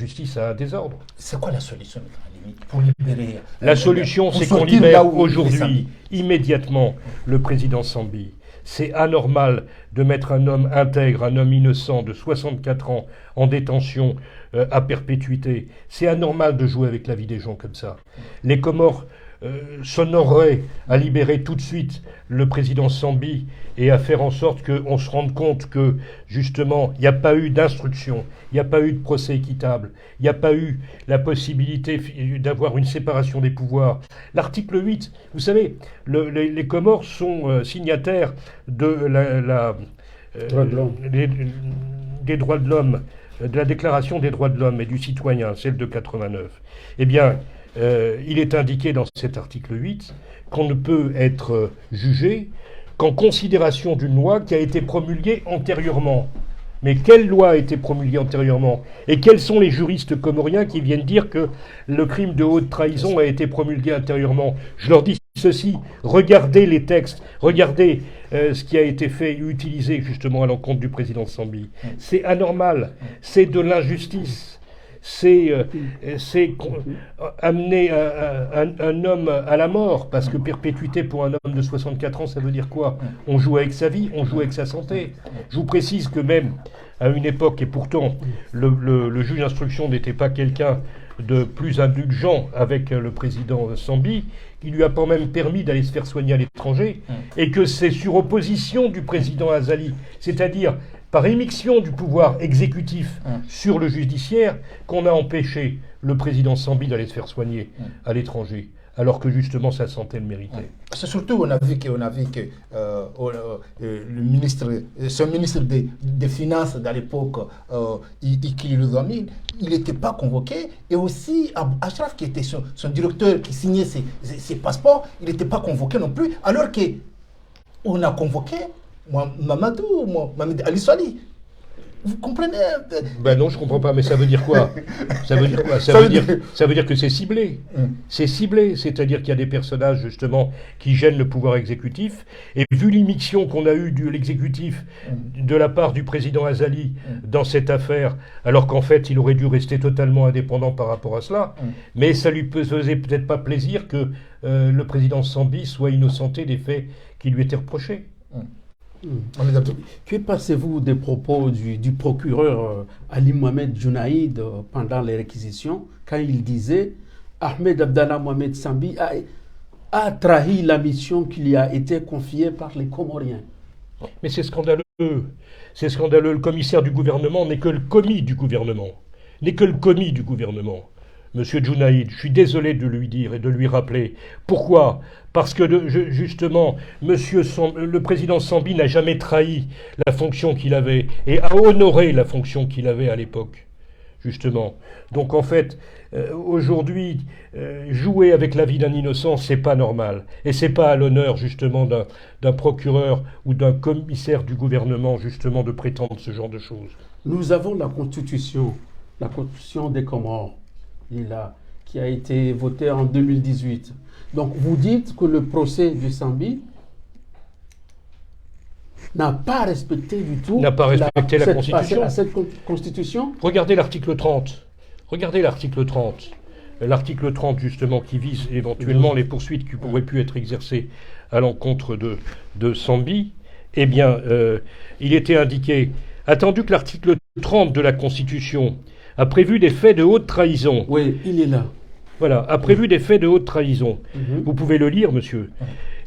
justice à un désordre. C'est quoi la solution, à la limite, pour libérer La solution, c'est qu'on libère aujourd'hui, immédiatement, le président Sambi. C'est anormal de mettre un homme intègre, un homme innocent de 64 ans en détention à perpétuité. C'est anormal de jouer avec la vie des gens comme ça. Les Comores s'honoreraient à libérer tout de suite le président Sambi et à faire en sorte qu'on se rende compte que, justement, il n'y a pas eu d'instruction, il n'y a pas eu de procès équitable, il n'y a pas eu la possibilité d'avoir une séparation des pouvoirs. L'article 8, vous savez, les Comores sont signataires de des droits de l'homme, de la Déclaration des droits de l'homme et du citoyen, celle de 89. Eh bien, il est indiqué dans cet article 8 qu'on ne peut être jugé qu'en considération d'une loi qui a été promulguée antérieurement. Mais quelle loi a été promulguée antérieurement? Et quels sont les juristes comoriens qui viennent dire que le crime de haute trahison a été promulgué antérieurement? Je leur dis ceci, regardez les textes, regardez ce qui a été fait, utilisé justement à l'encontre du président Sambi. C'est anormal, c'est de l'injustice. C'est amener un homme à la mort, parce que perpétuité pour un homme de 64 ans, ça veut dire quoi? On joue avec sa vie, on joue avec sa santé. Je vous précise que même à une époque, et pourtant le juge d'instruction n'était pas quelqu'un de plus indulgent avec le président Sambi, qui lui a quand même permis d'aller se faire soigner à l'étranger, et que c'est sur opposition du président Azali, c'est-à-dire par émiction du pouvoir exécutif sur le judiciaire, qu'on a empêché le président Sambi d'aller se faire soigner à l'étranger, alors que justement sa santé le méritait. C'est surtout, on a vu que le ministre, ce ministre des Finances de l'époque, Ikili Louamine, il n'était pas convoqué, et aussi Achraf, qui était son directeur, qui signait ses passeports, il n'était pas convoqué non plus, alors qu'on a convoqué Mamadou Ali Swali. Vous comprenez? Ben non, je ne comprends pas, mais ça veut dire quoi? Ça veut dire quoi? Ça veut dire que c'est ciblé. C'est ciblé, c'est-à-dire qu'il y a des personnages, justement, qui gênent le pouvoir exécutif, et vu l'immixtion qu'on a eue de l'exécutif de la part du président Azali dans cette affaire, alors qu'en fait, il aurait dû rester totalement indépendant par rapport à cela, mais ça lui faisait peut-être pas plaisir que le président Sambi soit innocenté des faits qui lui étaient reprochés. Que pensez-vous des propos du procureur Ali Mohamed Junaïd pendant les réquisitions, quand il disait Ahmed Abdallah Mohamed Sambi a trahi la mission qui lui a été confiée par les Comoriens? Mais c'est scandaleux. C'est scandaleux. Le commissaire du gouvernement n'est que le commis du gouvernement. N'est que le commis du gouvernement. Monsieur Junaïd, je suis désolé de lui dire et de lui rappeler. Pourquoi? Parce que justement, le président Sambi n'a jamais trahi la fonction qu'il avait et a honoré la fonction qu'il avait à l'époque, justement. Donc en fait, aujourd'hui, jouer avec la vie d'un innocent, c'est pas normal. Et c'est pas à l'honneur, justement, d'un procureur ou d'un commissaire du gouvernement, justement, de prétendre ce genre de choses. Nous avons la Constitution des Comores, qui a été votée en 2018. Donc vous dites que le procès de Sambi n'a pas respecté du tout la Constitution. Cette Constitution. Regardez l'article 30. Regardez l'article 30. L'article 30, justement, qui vise éventuellement les poursuites qui pourraient pu être exercées à l'encontre de Sambi. Eh bien, il était indiqué, attendu que l'article 30 de la Constitution a prévu des faits de haute trahison. Oui, il est là. Voilà, a prévu des faits de haute trahison. Vous pouvez le lire, monsieur.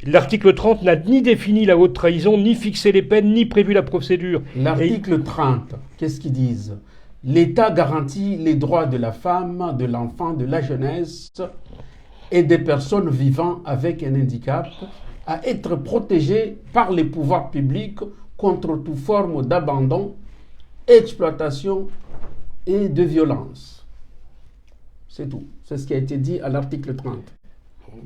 L'article 30 n'a ni défini la haute trahison, ni fixé les peines, ni prévu la procédure. L'article 30, qu'est-ce qu'ils disent? L'État garantit les droits de la femme, de l'enfant, de la jeunesse et des personnes vivant avec un handicap à être protégées par les pouvoirs publics contre toute forme d'abandon, exploitation et de violence. C'est tout. C'est ce qui a été dit à l'article 30.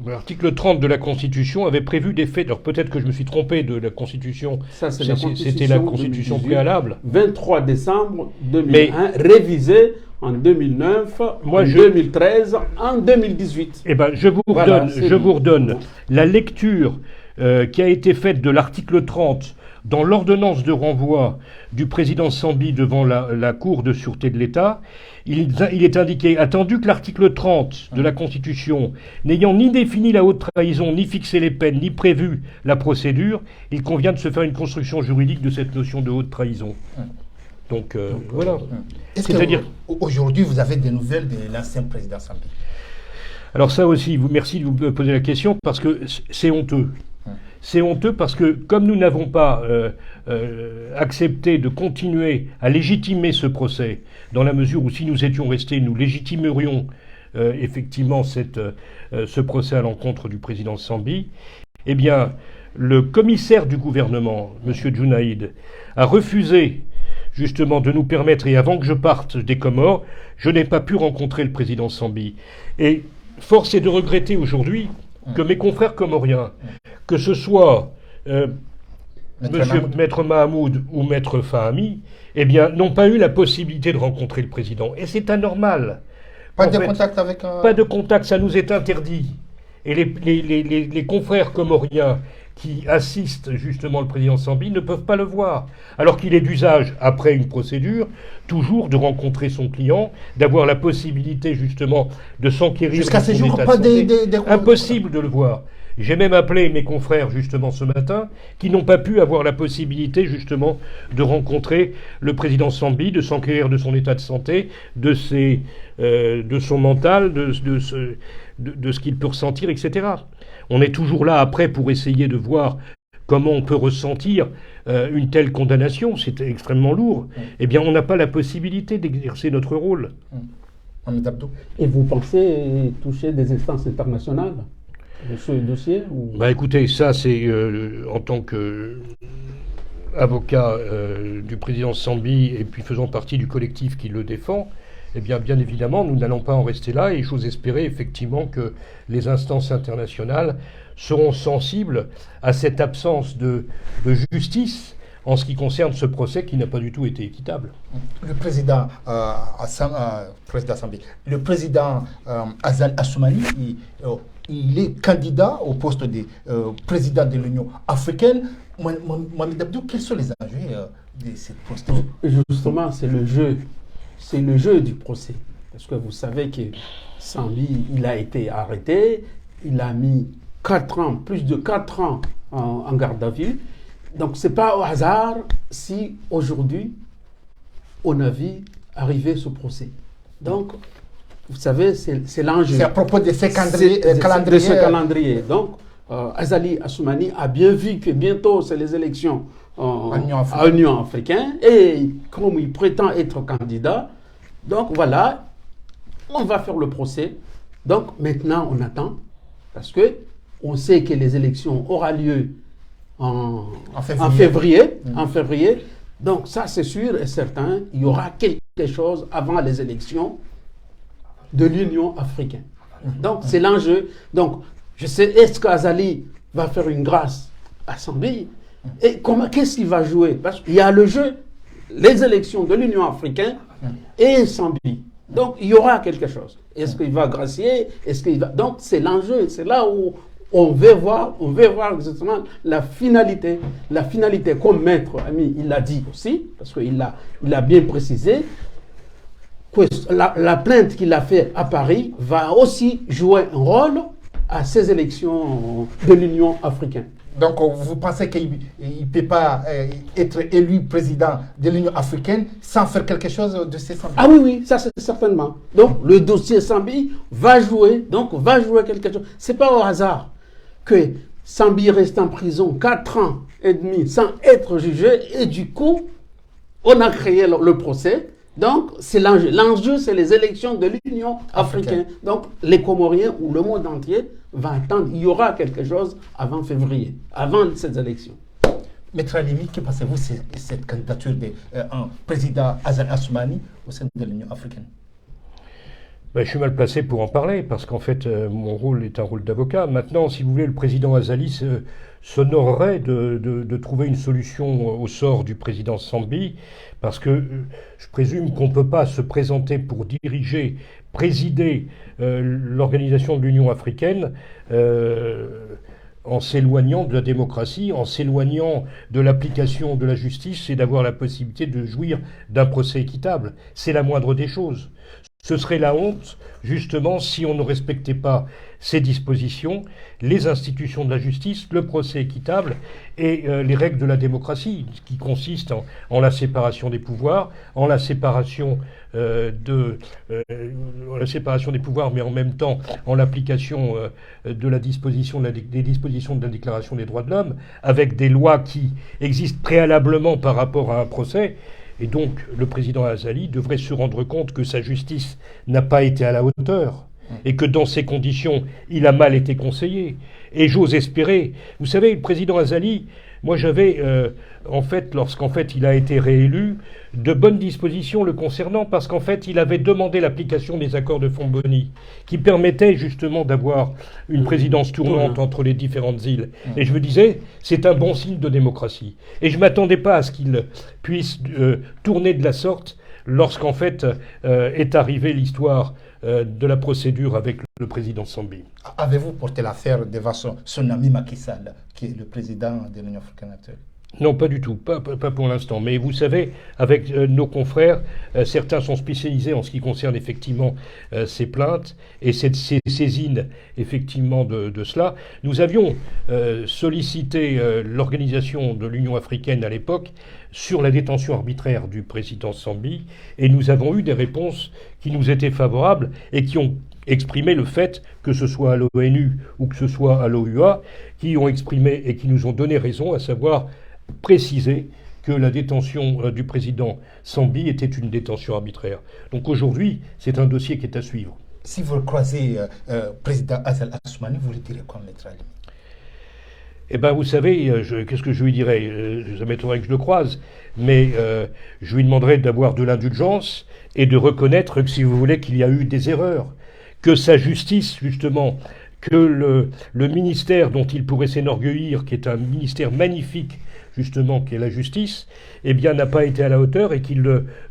L'article 30 de la Constitution avait prévu des faits. Alors peut-être que je me suis trompé de la Constitution. Ça, c'était la Constitution préalable. 23 décembre 2001, révisée en 2009, en 2013, en 2018. Eh ben, je vous redonne la lecture qui a été faite de l'article 30 dans l'ordonnance de renvoi du président Sambi devant la Cour de sûreté de l'État, il est indiqué, attendu que l'article 30 de la Constitution, n'ayant ni défini la haute trahison, ni fixé les peines, ni prévu la procédure, il convient de se faire une construction juridique de cette notion de haute trahison. Donc, voilà. C'est-à-dire aujourd'hui, vous avez des nouvelles de l'ancien président Sambi? Alors ça aussi, merci de vous poser la question, parce que c'est honteux. C'est honteux parce que comme nous n'avons pas accepté de continuer à légitimer ce procès, dans la mesure où si nous étions restés, nous légitimerions effectivement ce procès à l'encontre du président Sambi, eh bien, le commissaire du gouvernement, M. Junaïd, a refusé justement de nous permettre, et avant que je parte des Comores, je n'ai pas pu rencontrer le président Sambi. Et force est de regretter aujourd'hui que mes confrères comoriens, que ce soit Maître Mahamoud ou Maître Fahami, eh bien, n'ont pas eu la possibilité de rencontrer le président. Et c'est anormal. Pas de contact avec un... Pas de contact, ça nous est interdit. Et les confrères comoriens qui assistent justement le président Sambi ne peuvent pas le voir. Alors qu'il est d'usage, après une procédure, toujours de rencontrer son client, d'avoir la possibilité justement de s'enquérir de son état de santé. Impossible de le voir. J'ai même appelé mes confrères justement ce matin qui n'ont pas pu avoir la possibilité justement de rencontrer le président Sambi, de s'enquérir de son état de santé, de son mental, de ce qu'il peut ressentir, etc. On est toujours là après pour essayer de voir comment on peut ressentir une telle condamnation. C'est extrêmement lourd. Eh bien, on n'a pas la possibilité d'exercer notre rôle. Et vous pensez toucher des instances internationales de ce dossier ou... Bah écoutez, ça c'est en tant que avocat du président Sambi et puis faisant partie du collectif qui le défend, eh bien évidemment nous n'allons pas en rester là et j'ose espérer effectivement que les instances internationales seront sensibles à cette absence de justice en ce qui concerne ce procès qui n'a pas du tout été équitable. Le président Sambi, le président Azali Assoumani, il est candidat au poste de président de l'Union africaine. Mohamed Abdou, quels sont les enjeux de cette poste? Justement, c'est le jeu du procès. Parce que vous savez que Sambi, il a été arrêté, il a mis 4 ans, plus de 4 ans en garde à vue. Donc, ce n'est pas au hasard si aujourd'hui, on a vu arriver ce procès. Donc, vous savez, c'est l'enjeu. C'est à propos de ce calendrier. Donc, Azali Assoumani a bien vu que bientôt, c'est les élections à l'Union africaine. Et comme il prétend être candidat, donc voilà, on va faire le procès. Donc, maintenant, on attend. Parce qu'on sait que les élections auront lieu en février. Donc, ça, c'est sûr et certain. Il y aura quelque chose avant les élections de l'Union africaine. Donc, c'est l'enjeu. Donc, je sais, est-ce qu'Azali va faire une grâce à Sambi? Et qu'est-ce qu'il va jouer? Parce qu'il y a le jeu, les élections de l'Union africaine et Sambi. Donc, il y aura quelque chose. Est-ce qu'il va gracier? Donc, c'est l'enjeu. C'est là où on veut voir exactement la finalité. La finalité, comme Maître Ami, il l'a dit aussi, parce qu'il a bien précisé, la plainte qu'il a faite à Paris va aussi jouer un rôle à ces élections de l'Union africaine. Donc, vous pensez qu'il ne peut pas être élu président de l'Union africaine sans faire quelque chose de ces Sambi? Ah oui, ça c'est certainement. Donc, le dossier Sambi va jouer quelque chose. Ce n'est pas au hasard que Sambi reste en prison 4 ans et demi sans être jugé et du coup, on a créé le procès. Donc, c'est l'enjeu. L'enjeu, c'est les élections de l'Union africaine. Donc, les Comoriens ou le monde entier va attendre. Il y aura quelque chose avant février, avant ces élections. Maître Alimi, que pensez-vous de cette candidature de président Azali Assoumani au sein de l'Union africaine? Je suis mal placé pour en parler, parce qu'en fait, mon rôle est un rôle d'avocat. Maintenant, si vous voulez, le président Azali s'honorerait de trouver une solution au sort du président Sambi, parce que je présume qu'on ne peut pas se présenter pour présider l'organisation de l'Union africaine en s'éloignant de la démocratie, en s'éloignant de l'application de la justice, c'est d'avoir la possibilité de jouir d'un procès équitable. C'est la moindre des choses. Ce serait la honte, justement, si on ne respectait pas ces dispositions, les institutions de la justice, le procès équitable et les règles de la démocratie, qui consistent en la séparation des pouvoirs, en la séparation des pouvoirs, mais en même temps en l'application de la disposition des dispositions de la Déclaration des droits de l'homme, avec des lois qui existent préalablement par rapport à un procès. Et donc, le président Azali devrait se rendre compte que sa justice n'a pas été à la hauteur et que dans ces conditions, il a mal été conseillé. Et j'ose espérer. Vous savez, le président Azali, moi j'avais, lorsqu'en fait il a été réélu, de bonnes dispositions le concernant, parce qu'en fait il avait demandé l'application des accords de Fontbonny, qui permettaient justement d'avoir une présidence tournante entre les différentes îles. Et je me disais, c'est un bon signe de démocratie. Et je ne m'attendais pas à ce qu'il puisse tourner de la sorte lorsqu'en fait est arrivée l'histoire de la procédure avec le président Sambi. Avez-vous porté l'affaire devant son ami Macky Sall, qui est le président de l'Union africaine actuelle? Non, pas du tout, pas pour l'instant. Mais vous savez, avec nos confrères, certains sont spécialisés en ce qui concerne effectivement ces plaintes et ces saisines effectivement de cela. Nous avions sollicité l'organisation de l'Union africaine à l'époque sur la détention arbitraire du président Sambi, et nous avons eu des réponses qui nous étaient favorables et qui ont exprimé le fait, que ce soit à l'ONU ou que ce soit à l'OUA, qui ont exprimé et qui nous ont donné raison, à savoir préciser que la détention du président Sambi était une détention arbitraire. Donc aujourd'hui, c'est un dossier qui est à suivre. Si vous croisez président Azali Assoumani, vous lui direz quoi, Maître Ali? Eh bien, vous savez, qu'est-ce que je lui dirais? Ça m'étonnerait que je le croise, mais je lui demanderais d'avoir de l'indulgence et de reconnaître que, si vous voulez, qu'il y a eu des erreurs, que sa justice, justement, que le ministère dont il pourrait s'enorgueillir, qui est un ministère magnifique, justement, qui est la justice, eh bien, n'a pas été à la hauteur et qu'il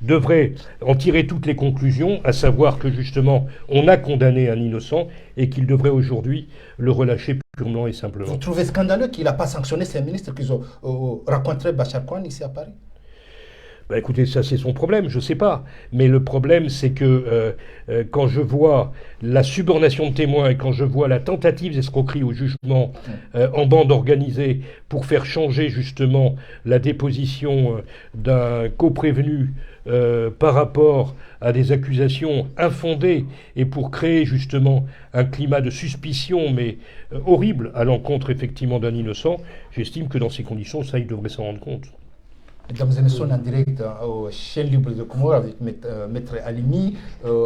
devrait en tirer toutes les conclusions, à savoir que, justement, on a condamné un innocent et qu'il devrait aujourd'hui le relâcher purement et simplement. Vous trouvez scandaleux qu'il n'a pas sanctionné ces ministres qu'ils ont rencontré Bachar Kouane ici à Paris? Ben écoutez, ça c'est son problème, je ne sais pas. Mais le problème, c'est que quand je vois la subornation de témoins et quand je vois la tentative d'escroquerie au jugement en bande organisée pour faire changer justement la déposition d'un coprévenu par rapport à des accusations infondées et pour créer justement un climat de suspicion, mais horrible, à l'encontre effectivement d'un innocent, j'estime que dans ces conditions, ça, il devrait s'en rendre compte. Mesdames et messieurs, on est en direct aux chaînes libres de Comores avec Maître Alimi,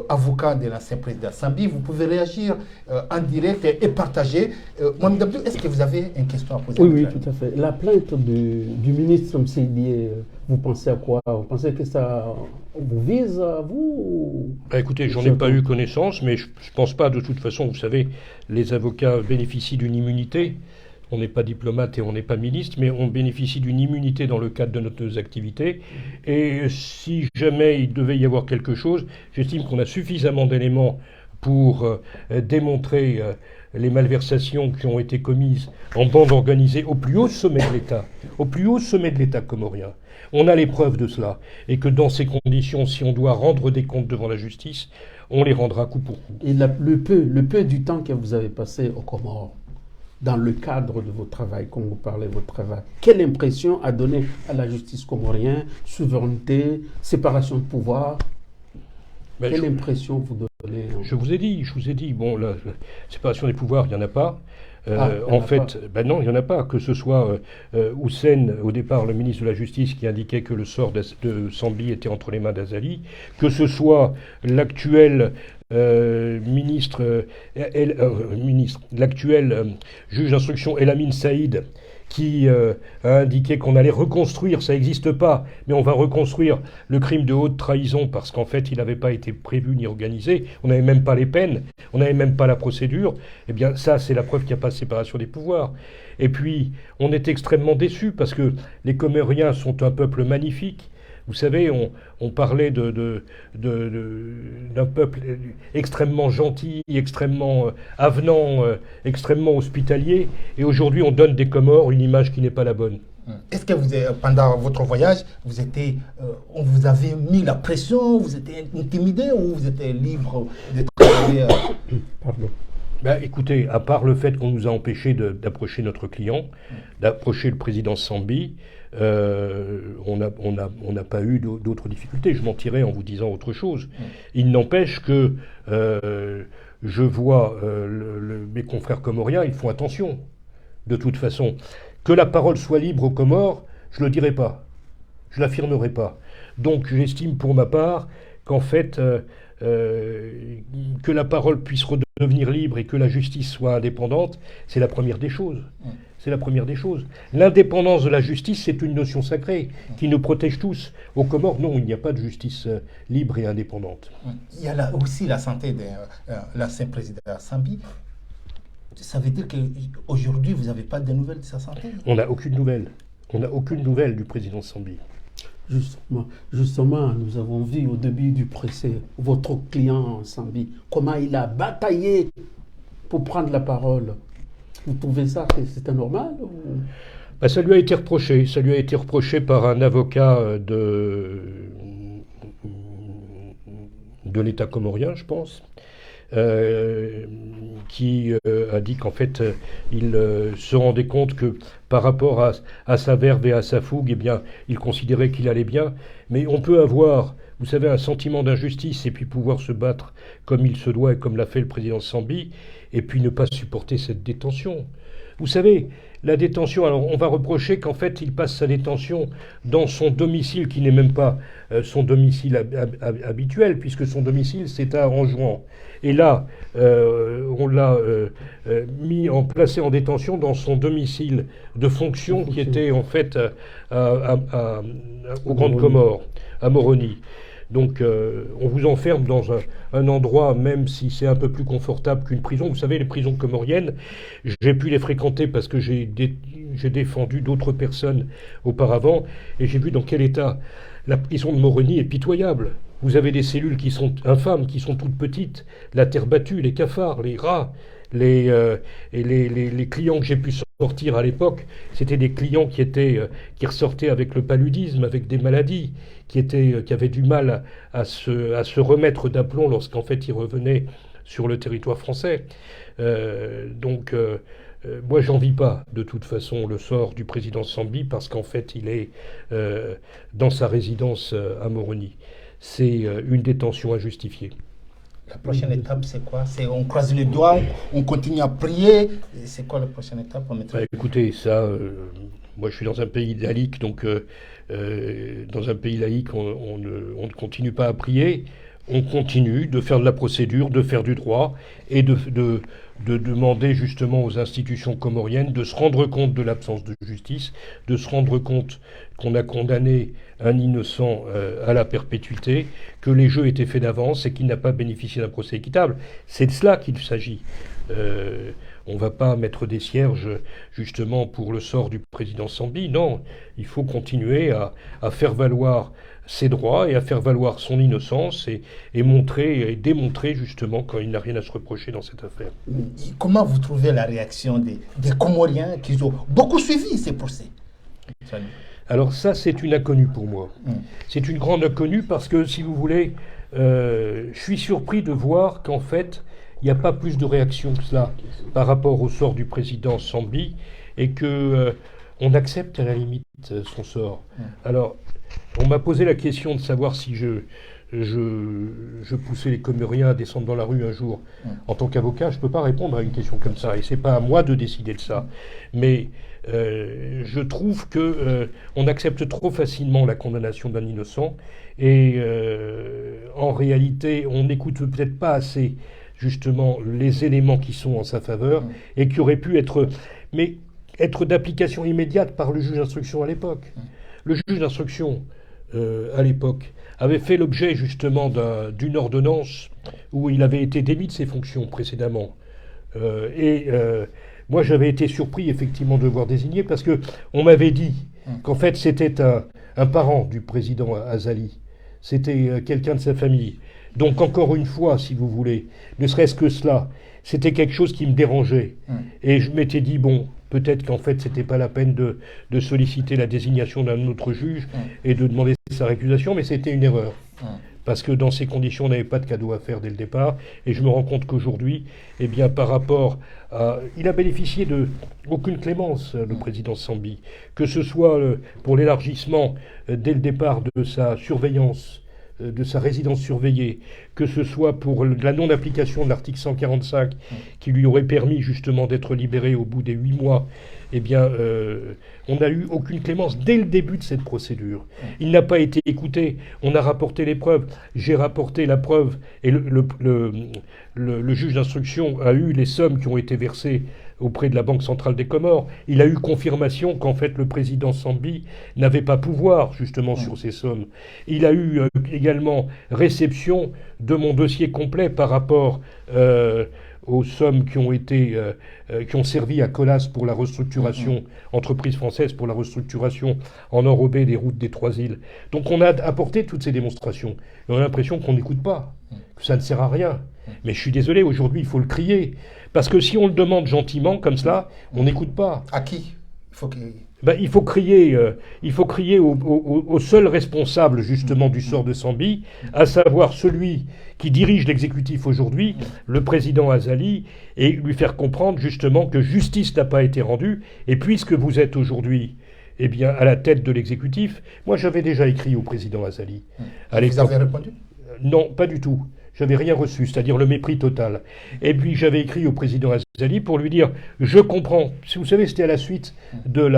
avocat de l'ancien président Sambi. Vous pouvez réagir en direct et partager. Mohamed Abdou, est-ce que vous avez une question à poser? Oui, tout à fait. La plainte du ministre Mseydié, vous pensez à quoi? Vous pensez que ça vous vise à vous? Écoutez, j'en ai pas eu connaissance, mais je ne pense pas, de toute façon, vous savez, les avocats bénéficient d'une immunité. On n'est pas diplomate et on n'est pas ministre, mais on bénéficie d'une immunité dans le cadre de nos activités. Et si jamais il devait y avoir quelque chose, j'estime qu'on a suffisamment d'éléments pour démontrer les malversations qui ont été commises en bande organisée au plus haut sommet de l'État, au plus haut sommet de l'État comorien. On a les preuves de cela. Et que dans ces conditions, si on doit rendre des comptes devant la justice, on les rendra coup pour coup. Et le peu du temps que vous avez passé aux Comores, dans le cadre de votre travail, comme vous parlez de votre travail, quelle impression a donné à la justice comorienne, souveraineté, séparation de pouvoir? Quelle impression vous donnez? Je vous ai dit, bon, la séparation des pouvoirs, il n'y en a pas. En fait, non, il n'y en a pas. Que ce soit Houssen, au départ, le ministre de la Justice, qui indiquait que le sort de Sambi était entre les mains d'Azali, que ce soit l'actuel l'actuel juge d'instruction Elamine Saïd, qui a indiqué qu'on allait reconstruire, ça n'existe pas, mais on va reconstruire le crime de haute trahison parce qu'en fait il n'avait pas été prévu ni organisé, on n'avait même pas les peines, on n'avait même pas la procédure, eh bien ça c'est la preuve qu'il n'y a pas de séparation des pouvoirs. Et puis on est extrêmement déçus parce que les Comoriens sont un peuple magnifique, Vous savez, on parlait d'un peuple extrêmement gentil, extrêmement avenant, extrêmement hospitalier, et aujourd'hui on donne des Comores une image qui n'est pas la bonne. Est-ce que pendant votre voyage, on vous avait mis la pression, vous étiez intimidé ou vous étiez libre de travailler Pardon. Ben, écoutez, à part le fait qu'on nous a empêché d'approcher notre client, d'approcher le président Sambi, on n'a pas eu d'autres difficultés. Je mentirais en vous disant autre chose. Il n'empêche que je vois mes confrères comoriens, ils font attention, de toute façon. Que la parole soit libre aux Comores, je ne le dirai pas. Je ne l'affirmerai pas. Donc j'estime pour ma part qu'en fait, que la parole puisse redevenir libre et que la justice soit indépendante, c'est la première des choses. C'est la première des choses. L'indépendance de la justice, c'est une notion sacrée qui nous protège tous. Aux Comores, non, il n'y a pas de justice libre et indépendante. Il y a aussi la santé de l'ancien président Sambi. Ça veut dire qu'aujourd'hui, vous n'avez pas de nouvelles de sa santé? On n'a aucune nouvelle. On n'a aucune nouvelle du président Sambi. Justement, nous avons vu au début du procès votre client Sambi, comment il a bataillé pour prendre la parole. Vous trouvez ça que c'était normal ou... Ben, ça lui a été reproché. Ça lui a été reproché par un avocat de l'État comorien, je pense. Qui a dit qu'en fait, il se rendait compte que par rapport à sa verve et à sa fougue, eh bien, il considérait qu'il allait bien. Mais on peut avoir, vous savez, un sentiment d'injustice et puis pouvoir se battre comme il se doit et comme l'a fait le président Sambi, et puis ne pas supporter cette détention. Vous savez, la détention, alors on va reprocher qu'en fait il passe sa détention dans son domicile qui n'est même pas son domicile habituel, puisque son domicile c'est à Anjouan. Et là, on l'a placé en détention dans son domicile de fonction qui était en fait aux Grandes Comores, à Moroni. Donc on vous enferme dans un endroit, même si c'est un peu plus confortable qu'une prison. Vous savez, les prisons comoriennes, j'ai pu les fréquenter parce que j'ai défendu d'autres personnes auparavant, et j'ai vu dans quel état la prison de Moroni est pitoyable. Vous avez des cellules qui sont infâmes, qui sont toutes petites, la terre battue, les cafards, les rats, les clients que j'ai pu sortir à l'époque, c'était des clients qui ressortaient avec le paludisme, avec des maladies, qui avaient du mal à se remettre d'aplomb lorsqu'en fait ils revenaient sur le territoire français. Moi, j'envie pas de toute façon le sort du président Sambi parce qu'en fait il est dans sa résidence à Moroni. C'est une détention injustifiée. La prochaine étape, c'est quoi? On croise les doigts, on continue à prier. C'est quoi la prochaine étape? Écoutez, moi je suis dans un pays laïque, donc dans un pays laïque, on ne continue pas à prier. On continue de faire de la procédure, de faire du droit et de demander justement aux institutions comoriennes de se rendre compte de l'absence de justice, de se rendre compte qu'on a condamné un innocent à la perpétuité, que les jeux étaient faits d'avance et qu'il n'a pas bénéficié d'un procès équitable. C'est de cela qu'il s'agit. On ne va pas mettre des cierges justement pour le sort du président Sambi. Non, il faut continuer à faire valoir ses droits et à faire valoir son innocence et montrer et démontrer justement quand il n'a rien à se reprocher dans cette affaire. Comment vous trouvez la réaction des Comoriens qui ont beaucoup suivi ces procès? Alors ça, c'est une inconnue pour moi. C'est une grande inconnue parce que, si vous voulez, je suis surpris de voir qu'en fait, il n'y a pas plus de réaction que cela par rapport au sort du président Sambi et que on accepte à la limite son sort. Alors, on m'a posé la question de savoir si je poussais les Comoriens à descendre dans la rue un jour. En tant qu'avocat, je ne peux pas répondre à une question comme ça, et ce n'est pas à moi de décider de ça. Mais je trouve qu'on accepte trop facilement la condamnation d'un innocent, et en réalité, on n'écoute peut-être pas assez justement les éléments qui sont en sa faveur, et qui auraient pu être d'application immédiate par le juge d'instruction à l'époque. Le juge d'instruction, à l'époque, avait fait l'objet justement d'une ordonnance où il avait été démis de ses fonctions précédemment Moi, j'avais été surpris, effectivement, de le voir désigné, parce qu'on m'avait dit qu'en fait, c'était un parent du président Azali. C'était quelqu'un de sa famille. Donc, encore une fois, si vous voulez, ne serait-ce que cela, c'était quelque chose qui me dérangeait. Et je m'étais dit, bon, peut-être qu'en fait, c'était pas la peine de solliciter la désignation d'un autre juge et de demander sa récusation, mais c'était une erreur. Parce que dans ces conditions, on n'avait pas de cadeau à faire dès le départ. Et je me rends compte qu'aujourd'hui, eh bien, par rapport à... Il a bénéficié de aucune clémence, le président Sambi. Que ce soit pour l'élargissement, dès le départ, de sa surveillance, de sa résidence surveillée, que ce soit pour la non-application de l'article 145, qui lui aurait permis justement d'être libéré au bout des 8 mois, eh bien, on n'a eu aucune clémence dès le début de cette procédure. Il n'a pas été écouté, on a rapporté les preuves, j'ai rapporté la preuve, et le juge d'instruction a eu les sommes qui ont été versées auprès de la Banque centrale des Comores. Il a eu confirmation qu'en fait le président Sambi n'avait pas pouvoir justement sur ces sommes. Il a eu également réception de mon dossier complet par rapport aux sommes qui ont servi à Colas pour la restructuration, entreprise française pour la restructuration en enrobé des routes des 3 îles. Donc on a apporté toutes ces démonstrations. Et on a l'impression qu'on n'écoute pas, que ça ne sert à rien. Mais je suis désolé, aujourd'hui il faut le crier. Parce que si on le demande gentiment, comme cela, on n'écoute pas. À qui il faut crier au seul responsable justement du sort de Sambi, à savoir celui qui dirige l'exécutif aujourd'hui, le président Azali, et lui faire comprendre justement que justice n'a pas été rendue, et puisque vous êtes aujourd'hui eh bien, à la tête de l'exécutif, moi j'avais déjà écrit au président Azali. Vous avez répondu ? Non, pas du tout. J'avais rien reçu, c'est-à-dire le mépris total. Et puis j'avais écrit au président Azali pour lui dire, je comprends. Vous savez, c'était à la suite de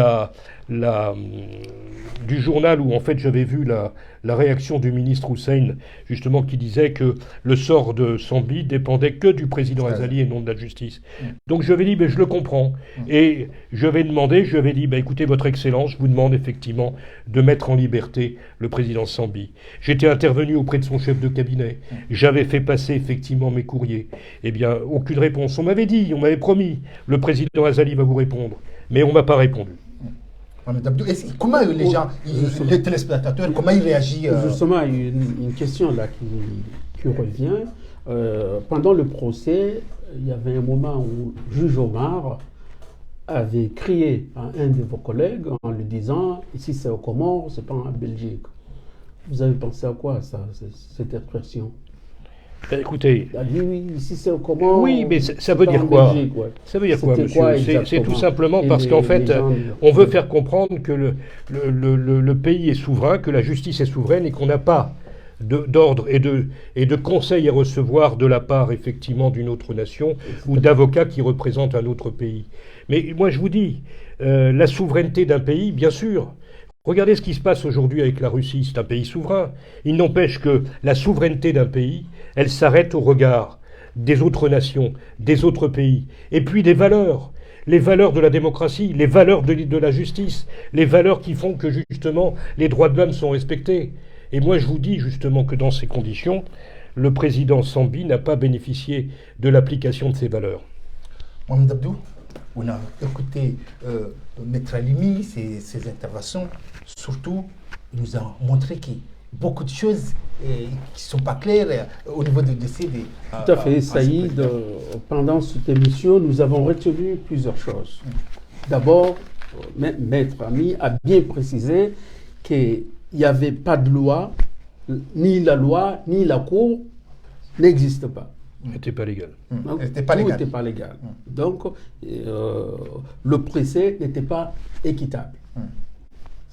du journal où en fait j'avais vu la réaction du ministre Hussein, justement, qui disait que le sort de Sambi dépendait que du président Azali et non de la justice. Donc je lui ai dit, je le comprends. Et je lui ai dit, écoutez, votre Excellence, je vous demande effectivement de mettre en liberté le président Sambi. J'étais intervenu auprès de son chef de cabinet. J'avais fait passer effectivement mes courriers. Eh bien, aucune réponse. On m'avait promis, le président Azali va vous répondre. Mais on ne m'a pas répondu. Comment les gens, les téléspectateurs, comment ils réagissent Justement, il y a une question là qui revient. Pendant le procès, il y avait un moment où juge Omar avait crié à un de vos collègues en lui disant « Ici c'est au Comores, c'est pas en Belgique ». Vous avez pensé à quoi ça, cette expression ? Écoutez, oui, ici c'est au Comores. Oui, mais ça veut dire quoi ? Ça veut dire quoi, monsieur ? C'est tout simplement parce qu'en fait, on veut faire comprendre que le pays est souverain, que la justice est souveraine et qu'on n'a pas d'ordre et de conseils à recevoir de la part, effectivement, d'une autre nation ou d'avocats qui représentent un autre pays. Mais moi, je vous dis, la souveraineté d'un pays, bien sûr. Regardez ce qui se passe aujourd'hui avec la Russie, c'est un pays souverain. Il n'empêche que la souveraineté d'un pays, elle s'arrête au regard des autres nations, des autres pays. Et puis les valeurs de la démocratie, les valeurs de la justice, les valeurs qui font que justement les droits de l'homme sont respectés. Et moi je vous dis justement que dans ces conditions, le président Sambi n'a pas bénéficié de l'application de ces valeurs. Mohamed Abdou, on a écouté Maître Alimi, ses interventions. Surtout, il nous a montré qu'il y a beaucoup de choses qui ne sont pas claires au niveau du dossier. Tout à fait, Saïd. Pendant cette émission, nous avons retenu plusieurs choses. D'abord, Maître Ami a bien précisé qu'il n'y avait pas de loi, ni la loi, ni la Cour n'existent pas. N'était pas légal. Donc, tout n'était pas légal. Donc, le procès n'était pas équitable.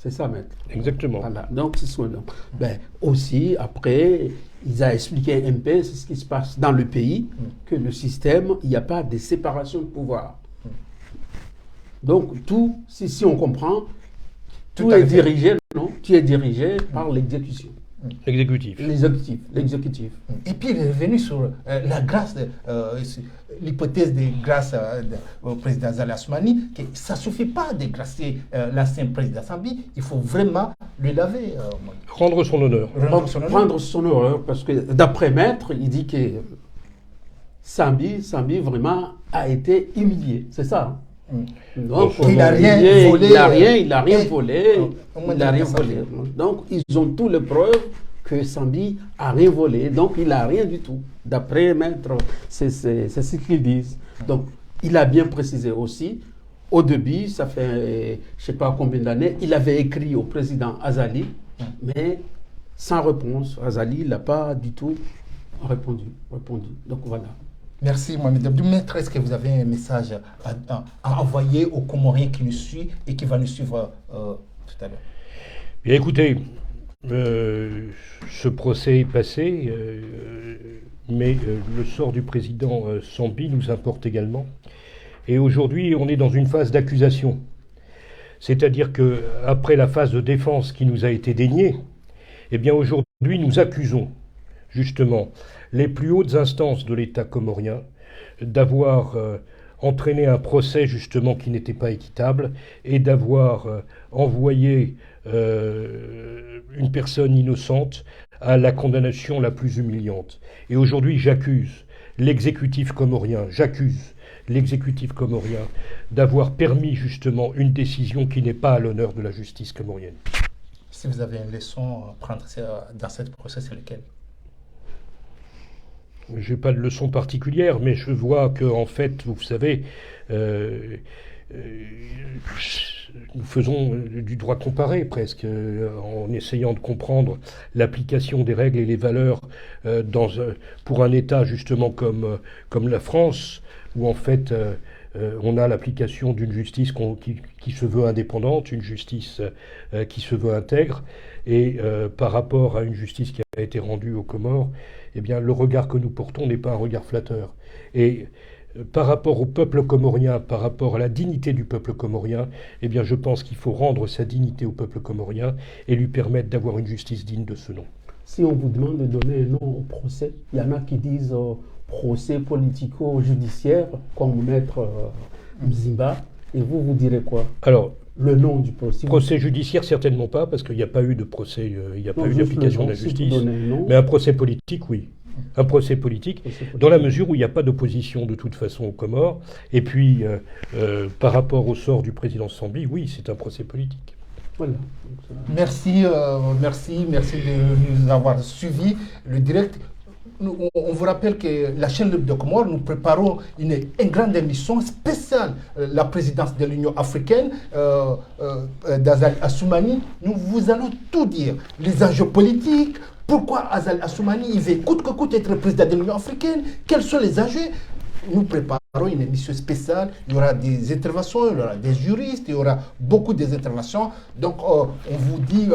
C'est ça, maître. Exactement. Voilà. Donc, c'est ce aussi, après, il a expliqué un peu ce qui se passe dans le pays, que le système, il n'y a pas de séparation de pouvoir. Donc, tout, si on comprend, tout est dirigé, non ? Tout est dirigé par l'exécution. L'exécutif. Et puis il est revenu sur la grâce, l'hypothèse de grâce au président Azali Assoumani, que ça ne suffit pas de grâcer l'ancien président Sambi, il faut vraiment le laver. Rendre son honneur. Rendre son honneur, parce que d'après Maître, il dit que Sambi vraiment a été humilié, c'est ça. Donc, il n'a rien volé. Il n'a rien volé. Donc, ils ont toutes les preuves que Sambi a rien volé. Donc, il n'a rien du tout. D'après Maître, c'est ce qu'ils disent. Donc, il a bien précisé aussi, au début, ça fait je ne sais pas combien d'années, il avait écrit au président Azali, mais sans réponse. Azali n'a pas du tout répondu. Donc, voilà. Merci, Mohamed Abdou. Maître, est-ce que vous avez un message à envoyer aux Comoriens qui nous suivent et qui va nous suivre tout à l'heure? Bien, écoutez, ce procès est passé, mais le sort du président Sambi nous importe également. Et aujourd'hui, on est dans une phase d'accusation. C'est-à-dire qu'après la phase de défense qui nous a été déniée, eh bien aujourd'hui, nous accusons justement les plus hautes instances de l'État comorien d'avoir entraîné un procès justement qui n'était pas équitable et d'avoir envoyé une personne innocente à la condamnation la plus humiliante. Et aujourd'hui, j'accuse l'exécutif comorien d'avoir permis justement une décision qui n'est pas à l'honneur de la justice comorienne. Si vous avez une leçon à prendre dans cette procès, c'est lequel? Je n'ai pas de leçon particulière, mais je vois que, en fait, vous savez, nous faisons du droit comparé presque, en essayant de comprendre l'application des règles et les valeurs pour un État justement comme la France, où en fait on a l'application d'une justice qui se veut indépendante, une justice qui se veut intègre, et par rapport à une justice qui a été rendue aux Comores, eh bien, le regard que nous portons n'est pas un regard flatteur. Et par rapport au peuple comorien, par rapport à la dignité du peuple comorien, eh bien, je pense qu'il faut rendre sa dignité au peuple comorien et lui permettre d'avoir une justice digne de ce nom. Si on vous demande de donner un nom au procès, il y en a qui disent procès politico-judiciaire, comme Maître Mzimba, et vous direz quoi? Alors, le nom du procès. Procès judiciaire, certainement pas, parce qu'il n'y a pas eu de procès, il n'y a pas eu d'application de la justice. Un mais un procès politique, oui. Un procès politique, dans la mesure où il n'y a pas d'opposition de toute façon aux Comores. Et puis, par rapport au sort du président Sambi, oui, c'est un procès politique. Voilà. Merci de nous avoir suivis. Le direct. On vous rappelle que la chaîne Libre de Comores, nous préparons une grande émission spéciale, la présidence de l'Union africaine, d'Azali Assoumani. Nous vous allons tout dire, les enjeux politiques, pourquoi Azali Assoumani il veut coûte que coûte être président de l'Union africaine, quels sont les enjeux. Nous préparons une émission spéciale, il y aura des interventions, il y aura des juristes, il y aura beaucoup d'interventions. Donc on vous dit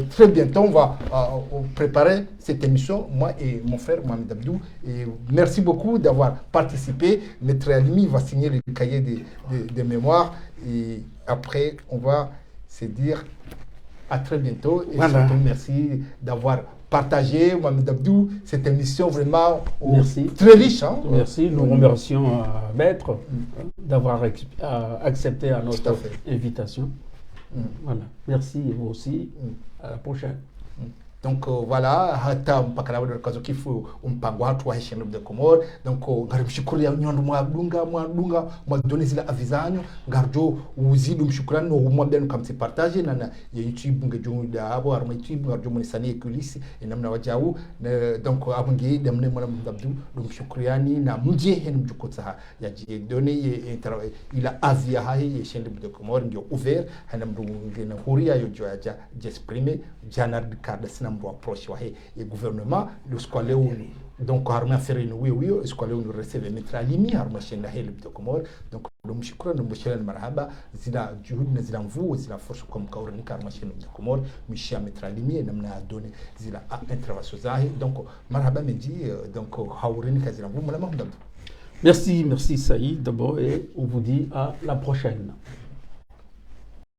très bientôt, on va préparer cette émission, moi et mon frère Mohamed Abdou. Et merci beaucoup d'avoir participé. Maître Alimi va signer le cahier des mémoires et après on va se dire à très bientôt. Et surtout merci d'avoir partagé, Mohamed Abdou, cette émission vraiment très riche. Hein. Merci, nous remercions Maître d'avoir accepté à notre invitation. Voilà. Merci, vous aussi. À la prochaine. Donc voilà, hata mpaka labda kazokifu mpango watu wa Chaîne Libre de Comores. Donc ngarimshukuru ya nyondo mwadunga mwadoni zile avizanyo ngarjo uzidu mshukrani no mwabden kamse partage na YouTube ngejo da abo arma YouTube ngarjo monisani kulisi namna wajawu donc abungi demne mwana mdabdu dum shukrani na mje hen mjukotsa ya ji doni ila avia hai Chaîne Libre de Comores ndio ouvert hanam du ngena huria yo joja j'exprimer janar card mbo approche wa e gouvernement le squalé donc arma faire une oui squalé nous receive Maître Alimi arma Chaîne Libre de Comores donc dum shukran dum shukran marhaba zina juhud na zina mvu zina force comme kaurni arma Chaîne Libre de Comores mishia Maître Alimi namna donner zina intervention zahi donc marhaba menji donc hawrini ka zina mvu malama. Merci Saïd d'abord et on vous dit à la prochaine.